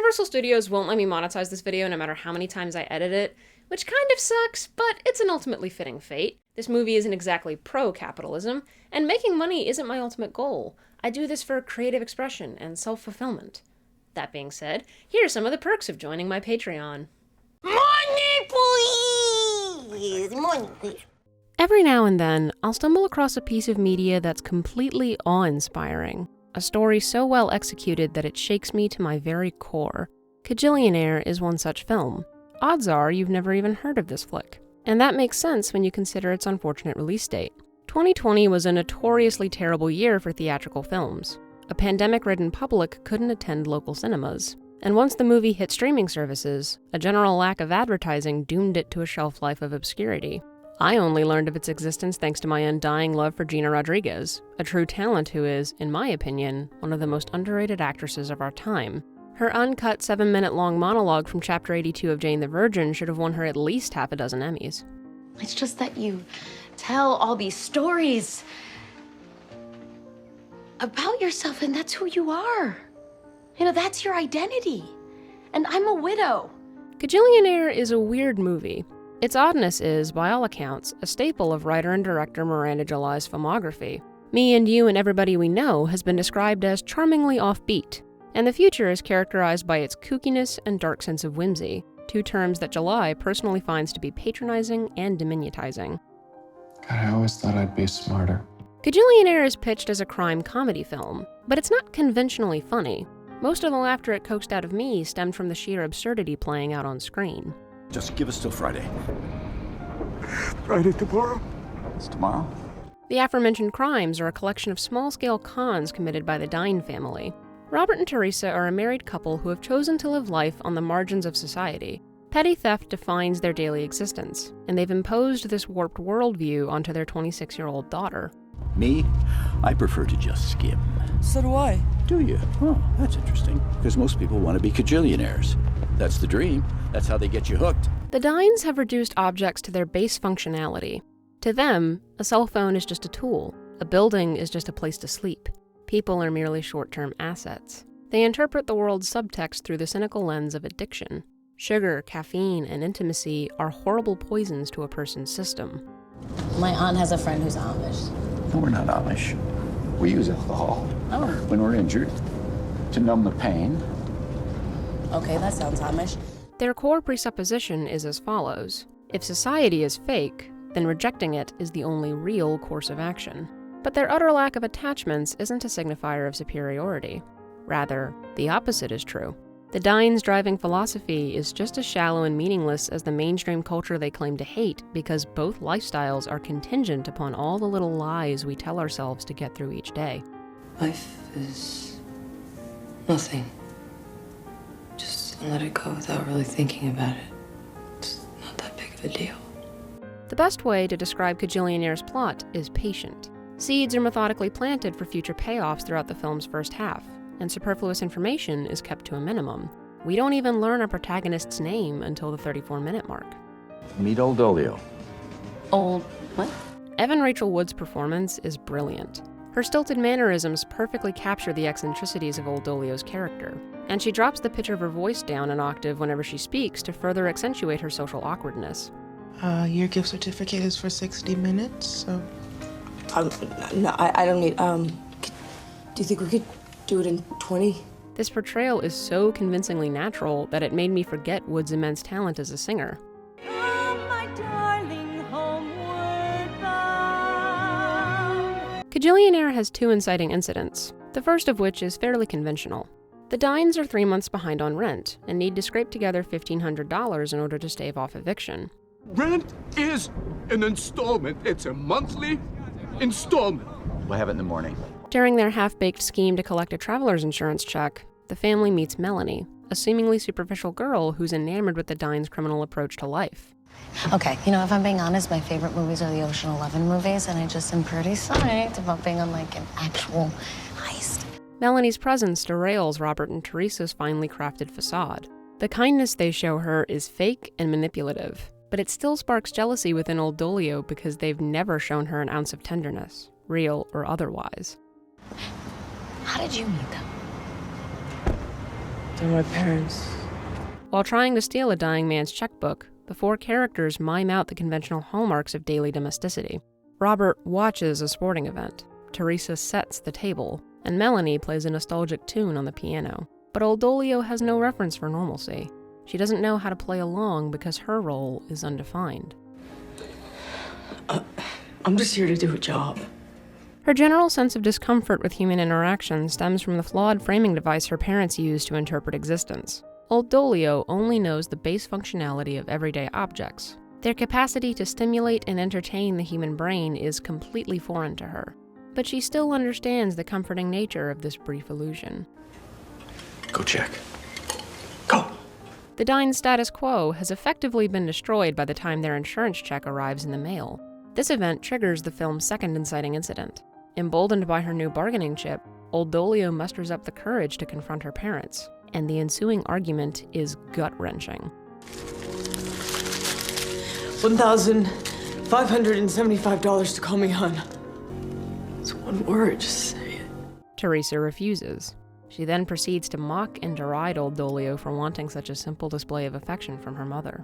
Universal Studios won't let me monetize this video no matter how many times I edit it, which kind of sucks, but it's an ultimately fitting fate. This movie isn't exactly pro-capitalism, and making money isn't my ultimate goal. I do this for creative expression and self-fulfillment. That being said, here are some of the perks of joining my Patreon. Money, please! Money, please. Every now and then, I'll stumble across a piece of media that's completely awe-inspiring. A story so well executed that it shakes me to my very core. Kajillionaire is one such film. Odds are you've never even heard of this flick. And that makes sense when you consider its unfortunate release date. 2020 was a notoriously terrible year for theatrical films. A pandemic-ridden public couldn't attend local cinemas. And once the movie hit streaming services, a general lack of advertising doomed it to a shelf life of obscurity. I only learned of its existence thanks to my undying love for Gina Rodriguez, a true talent who is, in my opinion, one of the most underrated actresses of our time. Her uncut 7-minute-long monologue from Chapter 82 of Jane the Virgin should have won her at least half a dozen Emmys. It's just that you tell all these stories about yourself, and that's who you are. You know, that's your identity. And I'm a widow. Kajillionaire is a weird movie. Its oddness is, by all accounts, a staple of writer and director Miranda July's filmography. Me and You and Everybody We Know has been described as charmingly offbeat, and the future is characterized by its kookiness and dark sense of whimsy, two terms that July personally finds to be patronizing and diminutizing. God, I always thought I'd be smarter. Kajillionaire is pitched as a crime comedy film, but it's not conventionally funny. Most of the laughter it coaxed out of me stemmed from the sheer absurdity playing out on screen. Just give us till Friday. Friday tomorrow? It's tomorrow? The aforementioned crimes are a collection of small-scale cons committed by the Dyne family. Robert and Teresa are a married couple who have chosen to live life on the margins of society. Petty theft defines their daily existence, and they've imposed this warped worldview onto their 26-year-old daughter. Me? I prefer to just skim. So do I. Do you? Oh, that's interesting. Because most people want to be Kajillionaires. That's the dream. That's how they get you hooked. The Dynes have reduced objects to their base functionality. To them, a cell phone is just a tool. A building is just a place to sleep. People are merely short-term assets. They interpret the world's subtext through the cynical lens of addiction. Sugar, caffeine, and intimacy are horrible poisons to a person's system. My aunt has a friend who's Amish. No, we're not Amish. We use alcohol. Oh. When we're injured, to numb the pain. Okay, that sounds Amish. Their core presupposition is as follows. If society is fake, then rejecting it is the only real course of action. But their utter lack of attachments isn't a signifier of superiority. Rather, the opposite is true. The Dynes' driving philosophy is just as shallow and meaningless as the mainstream culture they claim to hate, because both lifestyles are contingent upon all the little lies we tell ourselves to get through each day. Life is nothing. Just let it go without really thinking about it. It's not that big of a deal. The best way to describe Kajillionaire's plot is patient. Seeds are methodically planted for future payoffs throughout the film's first half, and superfluous information is kept to a minimum. We don't even learn our protagonist's name until the 34-minute mark. Meet Old Dolio. Old what? Evan Rachel Wood's performance is brilliant. Her stilted mannerisms perfectly capture the eccentricities of Old Dolio's character, and she drops the pitch of her voice down an octave whenever she speaks to further accentuate her social awkwardness. Your gift certificate is for 60 minutes, so... No, I don't need, do you think we could do it in 20? This portrayal is so convincingly natural that it made me forget Wood's immense talent as a singer. Oh, my darling, homeward bound. Kajillionaire has two inciting incidents, the first of which is fairly conventional. The Dynes are 3 months behind on rent and need to scrape together $1,500 in order to stave off eviction. Rent is an installment. It's a monthly installment. We'll have it in the morning. During their half-baked scheme to collect a traveler's insurance check, the family meets Melanie, a seemingly superficial girl who's enamored with the Dynes' criminal approach to life. Okay, you know, if I'm being honest, my favorite movies are the Ocean 11 movies, and I just am pretty psyched about being on, like, an actual heist. Melanie's presence derails Robert and Teresa's finely crafted facade. The kindness they show her is fake and manipulative, but it still sparks jealousy within Old Dolio because they've never shown her an ounce of tenderness, real or otherwise. How did you meet them? They're my parents. While trying to steal a dying man's checkbook, the four characters mime out the conventional hallmarks of daily domesticity. Robert watches a sporting event, Teresa sets the table, and Melanie plays a nostalgic tune on the piano. But Old Dolio has no reference for normalcy. She doesn't know how to play along because her role is undefined. I'm just here to do a job. Her general sense of discomfort with human interaction stems from the flawed framing device her parents used to interpret existence. Old Dolio only knows the base functionality of everyday objects. Their capacity to stimulate and entertain the human brain is completely foreign to her. But she still understands the comforting nature of this brief illusion. Go check. Go. The Dyne status quo has effectively been destroyed by the time their insurance check arrives in the mail. This event triggers the film's second inciting incident. Emboldened by her new bargaining chip, Old Dolio musters up the courage to confront her parents, and the ensuing argument is gut-wrenching. $1,575 to call me hon. It's one word, just say it. Teresa refuses. She then proceeds to mock and deride Old Dolio for wanting such a simple display of affection from her mother.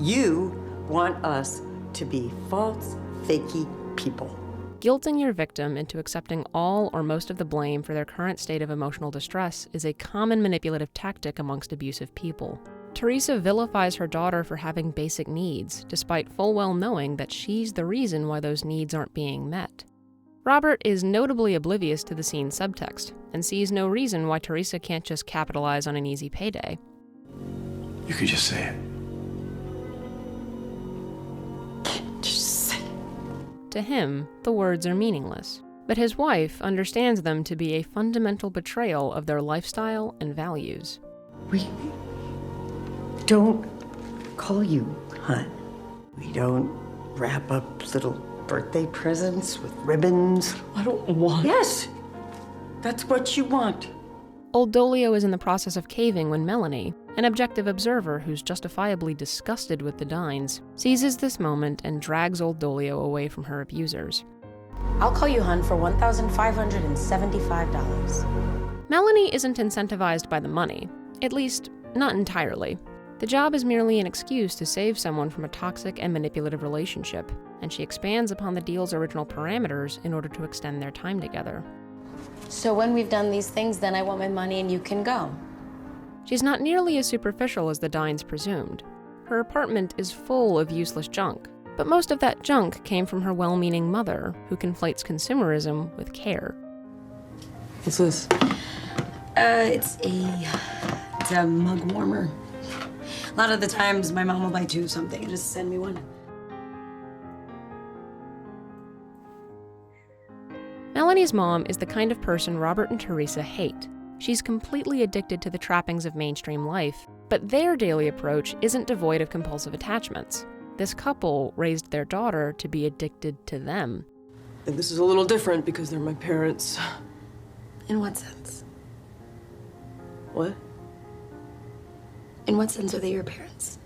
You want us to be false, fakey people. Guilting your victim into accepting all or most of the blame for their current state of emotional distress is a common manipulative tactic amongst abusive people. Teresa vilifies her daughter for having basic needs, despite full well knowing that she's the reason why those needs aren't being met. Robert is notably oblivious to the scene's subtext, and sees no reason why Teresa can't just capitalize on an easy payday. You could just say it. Just say it. To him, the words are meaningless, but his wife understands them to be a fundamental betrayal of their lifestyle and values. We don't call you hon. We don't wrap up little birthday presents with ribbons. I don't want... Yes, that's what you want. Old Dolio is in the process of caving when Melanie, an objective observer who's justifiably disgusted with the Dynes, seizes this moment and drags Old Dolio away from her abusers. I'll call you hun for $1,575. Melanie isn't incentivized by the money, at least, not entirely. The job is merely an excuse to save someone from a toxic and manipulative relationship, and she expands upon the deal's original parameters in order to extend their time together. So when we've done these things, then I want my money and you can go. She's not nearly as superficial as the Dynes presumed. Her apartment is full of useless junk, but most of that junk came from her well-meaning mother, who conflates consumerism with care. What's this? It's a mug warmer. A lot of the times my mom will buy two of something and just send me one. Melanie's mom is the kind of person Robert and Teresa hate. She's completely addicted to the trappings of mainstream life, but their daily approach isn't devoid of compulsive attachments. This couple raised their daughter to be addicted to them. And this is a little different because they're my parents. In what sense? What? In what sense are they your parents?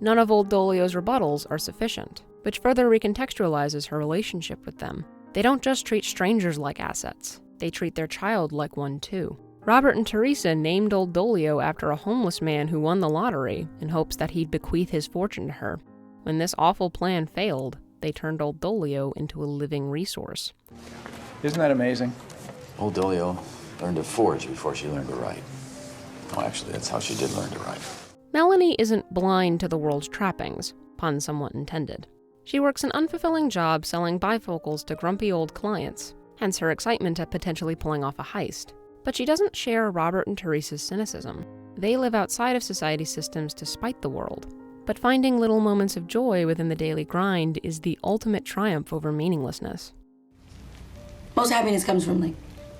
None of Old Dolio's rebuttals are sufficient, which further recontextualizes her relationship with them. They don't just treat strangers like assets, they treat their child like one too. Robert and Teresa named Old Dolio after a homeless man who won the lottery in hopes that he'd bequeath his fortune to her. When this awful plan failed, they turned Old Dolio into a living resource. Isn't that amazing? Old Dolio learned to forge before she learned to write. Oh, actually, that's how she did learn to write. Melanie isn't blind to the world's trappings, pun somewhat intended. She works an unfulfilling job selling bifocals to grumpy old clients, hence her excitement at potentially pulling off a heist. But she doesn't share Robert and Teresa's cynicism. They live outside of society's systems to spite the world. But finding little moments of joy within the daily grind is the ultimate triumph over meaninglessness. Most happiness comes from, like,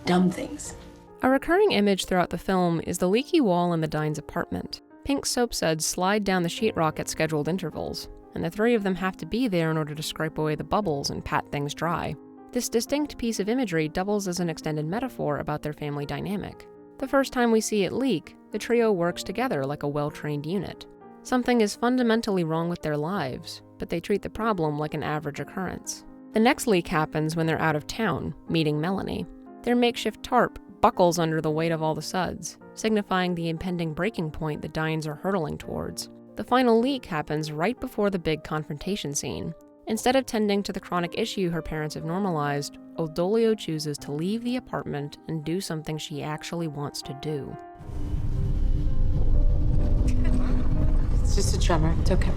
dumb things. A recurring image throughout the film is the leaky wall in the Dyne's apartment. Pink soapsuds slide down the sheetrock at scheduled intervals, and the three of them have to be there in order to scrape away the bubbles and pat things dry. This distinct piece of imagery doubles as an extended metaphor about their family dynamic. The first time we see it leak, the trio works together like a well-trained unit. Something is fundamentally wrong with their lives, but they treat the problem like an average occurrence. The next leak happens when they're out of town, meeting Melanie. Their makeshift tarp buckles under the weight of all the suds, signifying the impending breaking point the Dynes are hurtling towards. The final leak happens right before the big confrontation scene. Instead of tending to the chronic issue her parents have normalized, Old Dolio chooses to leave the apartment and do something she actually wants to do. It's just a tremor. It's okay.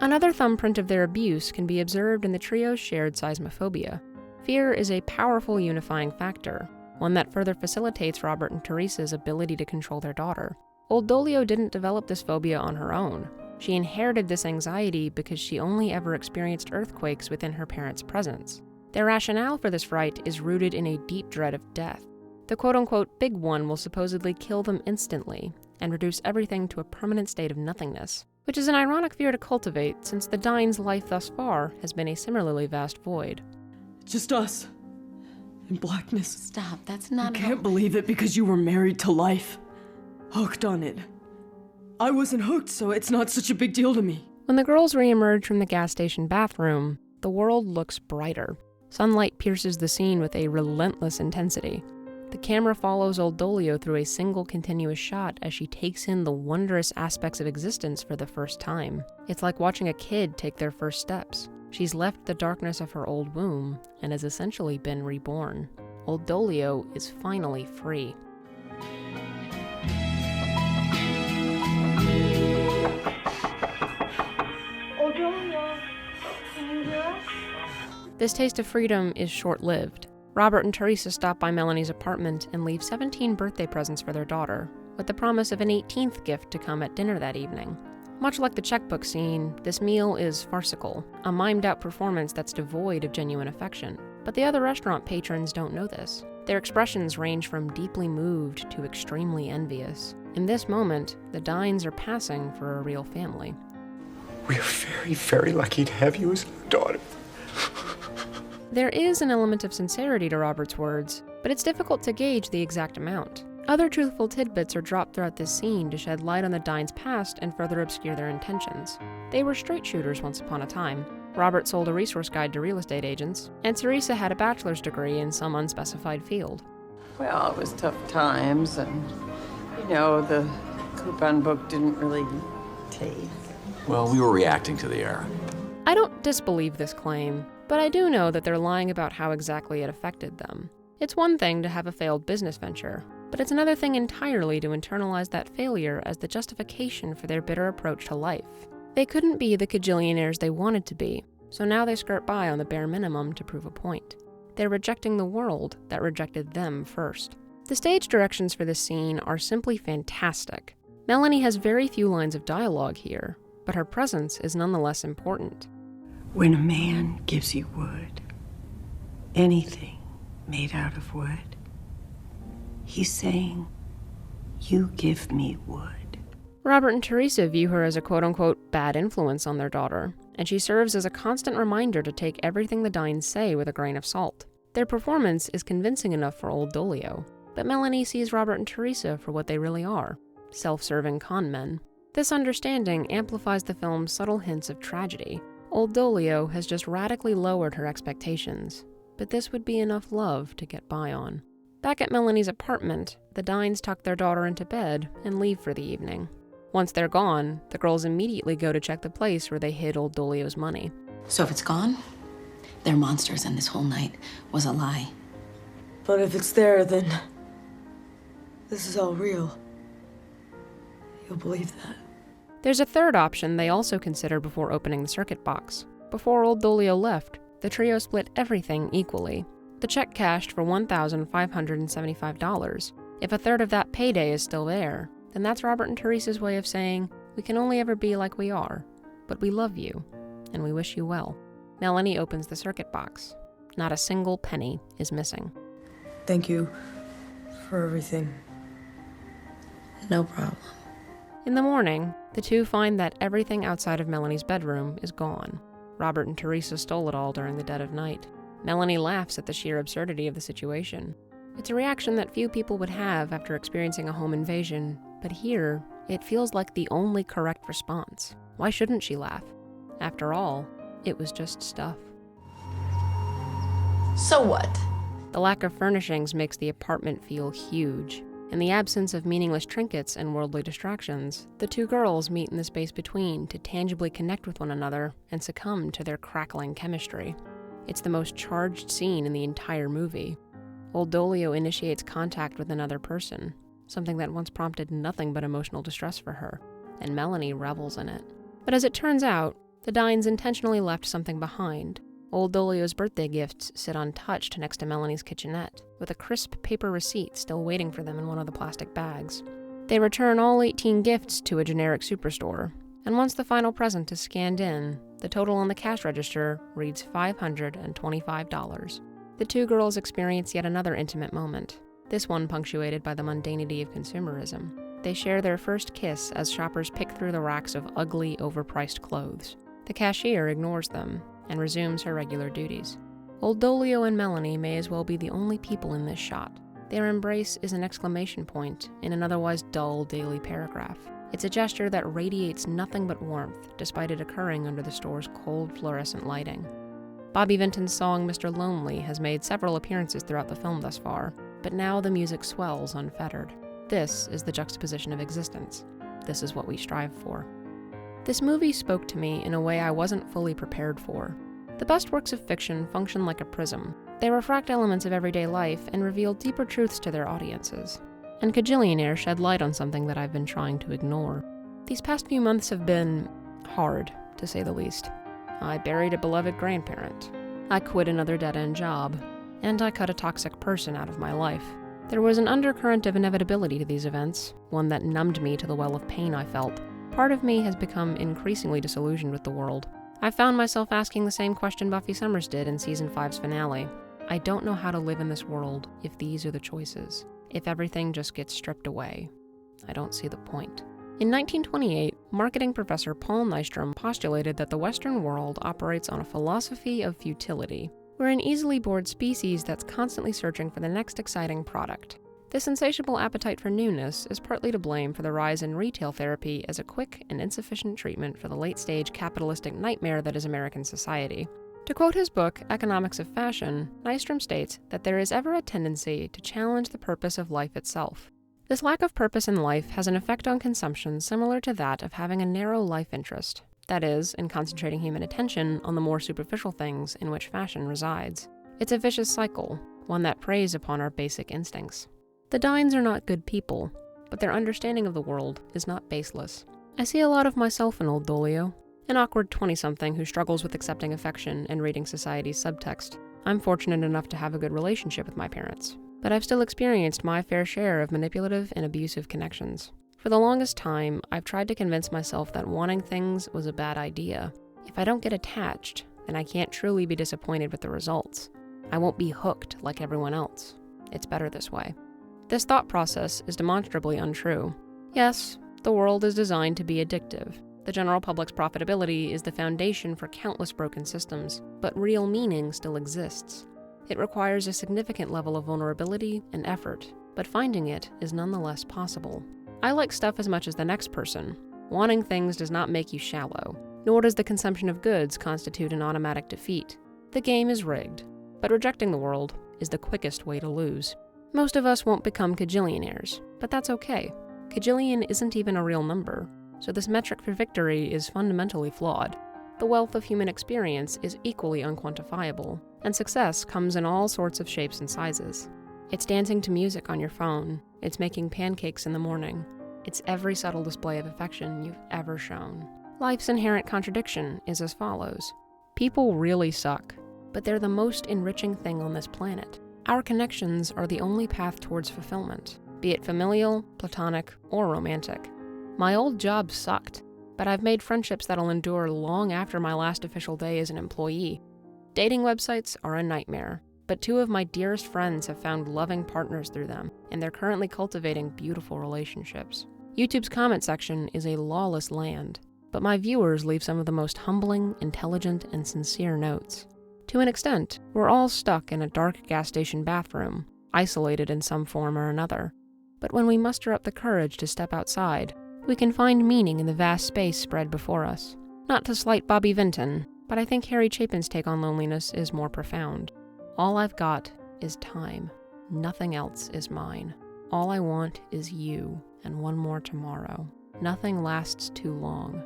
Another thumbprint of their abuse can be observed in the trio's shared seismophobia. Fear is a powerful unifying factor, one that further facilitates Robert and Teresa's ability to control their daughter. Old Dolio didn't develop this phobia on her own. She inherited this anxiety because she only ever experienced earthquakes within her parents' presence. Their rationale for this fright is rooted in a deep dread of death. The quote-unquote big one will supposedly kill them instantly and reduce everything to a permanent state of nothingness, which is an ironic fear to cultivate since the Dynes' life thus far has been a similarly vast void. Just us. In blackness. Stop, that's not I can't believe it because you were married to life. Hooked on it. I wasn't hooked, so it's not such a big deal to me. When the girls reemerge from the gas station bathroom, the world looks brighter. Sunlight pierces the scene with a relentless intensity. The camera follows Old Dolio through a single continuous shot as she takes in the wondrous aspects of existence for the first time. It's like watching a kid take their first steps. She's left the darkness of her old womb and has essentially been reborn. Old Dolio is finally free. Old Dolio, can you hear us? This taste of freedom is short-lived. Robert and Teresa stop by Melanie's apartment and leave 17 birthday presents for their daughter, with the promise of an 18th gift to come at dinner that evening. Much like the checkbook scene, this meal is farcical, a mimed-out performance that's devoid of genuine affection. But the other restaurant patrons don't know this. Their expressions range from deeply moved to extremely envious. In this moment, the Dynes are passing for a real family. We're very, very lucky to have you as our daughter. There is an element of sincerity to Robert's words, but it's difficult to gauge the exact amount. Other truthful tidbits are dropped throughout this scene to shed light on the Dynes' past and further obscure their intentions. They were straight shooters once upon a time. Robert sold a resource guide to real estate agents, and Teresa had a bachelor's degree in some unspecified field. Well, it was tough times, and, the coupon book didn't really take. Well, we were reacting to the era. I don't disbelieve this claim, but I do know that they're lying about how exactly it affected them. It's one thing to have a failed business venture, but it's another thing entirely to internalize that failure as the justification for their bitter approach to life. They couldn't be the Kajillionaires they wanted to be, so now they skirt by on the bare minimum to prove a point. They're rejecting the world that rejected them first. The stage directions for this scene are simply fantastic. Melanie has very few lines of dialogue here, but her presence is nonetheless important. When a man gives you wood, anything made out of wood, he's saying, you give me wood. Robert and Teresa view her as a quote-unquote bad influence on their daughter, and she serves as a constant reminder to take everything the Dynes say with a grain of salt. Their performance is convincing enough for Old Dolio, but Melanie sees Robert and Teresa for what they really are, self-serving con men. This understanding amplifies the film's subtle hints of tragedy. Old Dolio has just radically lowered her expectations, but this would be enough love to get by on. Back at Melanie's apartment, the Dynes tuck their daughter into bed and leave for the evening. Once they're gone, the girls immediately go to check the place where they hid Old Dolio's money. So if it's gone, they're monsters and this whole night was a lie. But if it's there, then this is all real. You'll believe that. There's a third option they also consider before opening the circuit box. Before Old Dolio left, the trio split everything equally. The check cashed for $1,575. If a third of that payday is still there, then that's Robert and Teresa's way of saying, we can only ever be like we are, but we love you, and we wish you well. Melanie opens the circuit box. Not a single penny is missing. Thank you for everything. No problem. In the morning, the two find that everything outside of Melanie's bedroom is gone. Robert and Teresa stole it all during the dead of night. Melanie laughs at the sheer absurdity of the situation. It's a reaction that few people would have after experiencing a home invasion, but here, it feels like the only correct response. Why shouldn't she laugh? After all, it was just stuff. So what? The lack of furnishings makes the apartment feel huge. In the absence of meaningless trinkets and worldly distractions, the two girls meet in the space between to tangibly connect with one another and succumb to their crackling chemistry. It's the most charged scene in the entire movie. Old Dolio initiates contact with another person, something that once prompted nothing but emotional distress for her, and Melanie revels in it. But as it turns out, the Dynes intentionally left something behind. Old Dolio's birthday gifts sit untouched next to Melanie's kitchenette, with a crisp paper receipt still waiting for them in one of the plastic bags. They return all 18 gifts to a generic superstore, and once the final present is scanned in, the total on the cash register reads $525. The two girls experience yet another intimate moment, this one punctuated by the mundanity of consumerism. They share their first kiss as shoppers pick through the racks of ugly, overpriced clothes. The cashier ignores them and resumes her regular duties. Old Dolio and Melanie may as well be the only people in this shot. Their embrace is an exclamation point in an otherwise dull daily paragraph. It's a gesture that radiates nothing but warmth, despite it occurring under the store's cold fluorescent lighting. Bobby Vinton's song Mr. Lonely has made several appearances throughout the film thus far, but now the music swells unfettered. This is the juxtaposition of existence. This is what we strive for. This movie spoke to me in a way I wasn't fully prepared for. The best works of fiction function like a prism. They refract elements of everyday life and reveal deeper truths to their audiences. And Kajillionaire shed light on something that I've been trying to ignore. These past few months have been hard, to say the least. I buried a beloved grandparent. I quit another dead-end job. And I cut a toxic person out of my life. There was an undercurrent of inevitability to these events, one that numbed me to the well of pain I felt. Part of me has become increasingly disillusioned with the world. I found myself asking the same question Buffy Summers did in Season 5's finale. I don't know how to live in this world if these are the choices. If everything just gets stripped away. I don't see the point. In 1928, marketing professor Paul Nystrom postulated that the Western world operates on a philosophy of futility. We're an easily bored species that's constantly searching for the next exciting product. This insatiable appetite for newness is partly to blame for the rise in retail therapy as a quick and insufficient treatment for the late-stage capitalistic nightmare that is American society. To quote his book, Economics of Fashion, Nystrom states that there is ever a tendency to challenge the purpose of life itself. This lack of purpose in life has an effect on consumption similar to that of having a narrow life interest, that is, in concentrating human attention on the more superficial things in which fashion resides. It's a vicious cycle, one that preys upon our basic instincts. The Dynes are not good people, but their understanding of the world is not baseless. I see a lot of myself in old Dolio, an awkward 20-something who struggles with accepting affection and reading society's subtext. I'm fortunate enough to have a good relationship with my parents, but I've still experienced my fair share of manipulative and abusive connections. For the longest time, I've tried to convince myself that wanting things was a bad idea. If I don't get attached, then I can't truly be disappointed with the results. I won't be hooked like everyone else. It's better this way. This thought process is demonstrably untrue. Yes, the world is designed to be addictive. The general public's profitability is the foundation for countless broken systems, but real meaning still exists. It requires a significant level of vulnerability and effort, but finding it is nonetheless possible. I like stuff as much as the next person. Wanting things does not make you shallow, nor does the consumption of goods constitute an automatic defeat. The game is rigged, but rejecting the world is the quickest way to lose. Most of us won't become Kajillionaires, but that's okay. Kajillion isn't even a real number, so this metric for victory is fundamentally flawed. The wealth of human experience is equally unquantifiable, and success comes in all sorts of shapes and sizes. It's dancing to music on your phone, it's making pancakes in the morning, it's every subtle display of affection you've ever shown. Life's inherent contradiction is as follows. People really suck, but they're the most enriching thing on this planet. Our connections are the only path towards fulfillment, be it familial, platonic, or romantic. My old job sucked, but I've made friendships that'll endure long after my last official day as an employee. Dating websites are a nightmare, but 2 of my dearest friends have found loving partners through them, and they're currently cultivating beautiful relationships. YouTube's comment section is a lawless land, but my viewers leave some of the most humbling, intelligent, and sincere notes. To an extent, we're all stuck in a dark gas station bathroom, isolated in some form or another. But when we muster up the courage to step outside, we can find meaning in the vast space spread before us. Not to slight Bobby Vinton, but I think Harry Chapin's take on loneliness is more profound. All I've got is time. Nothing else is mine. All I want is you and one more tomorrow. Nothing lasts too long.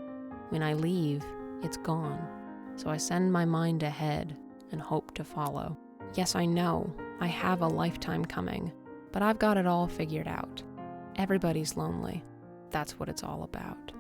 When I leave, it's gone. So I send my mind ahead and hope to follow. Yes, I know, I have a lifetime coming, but I've got it all figured out. Everybody's lonely. That's what it's all about.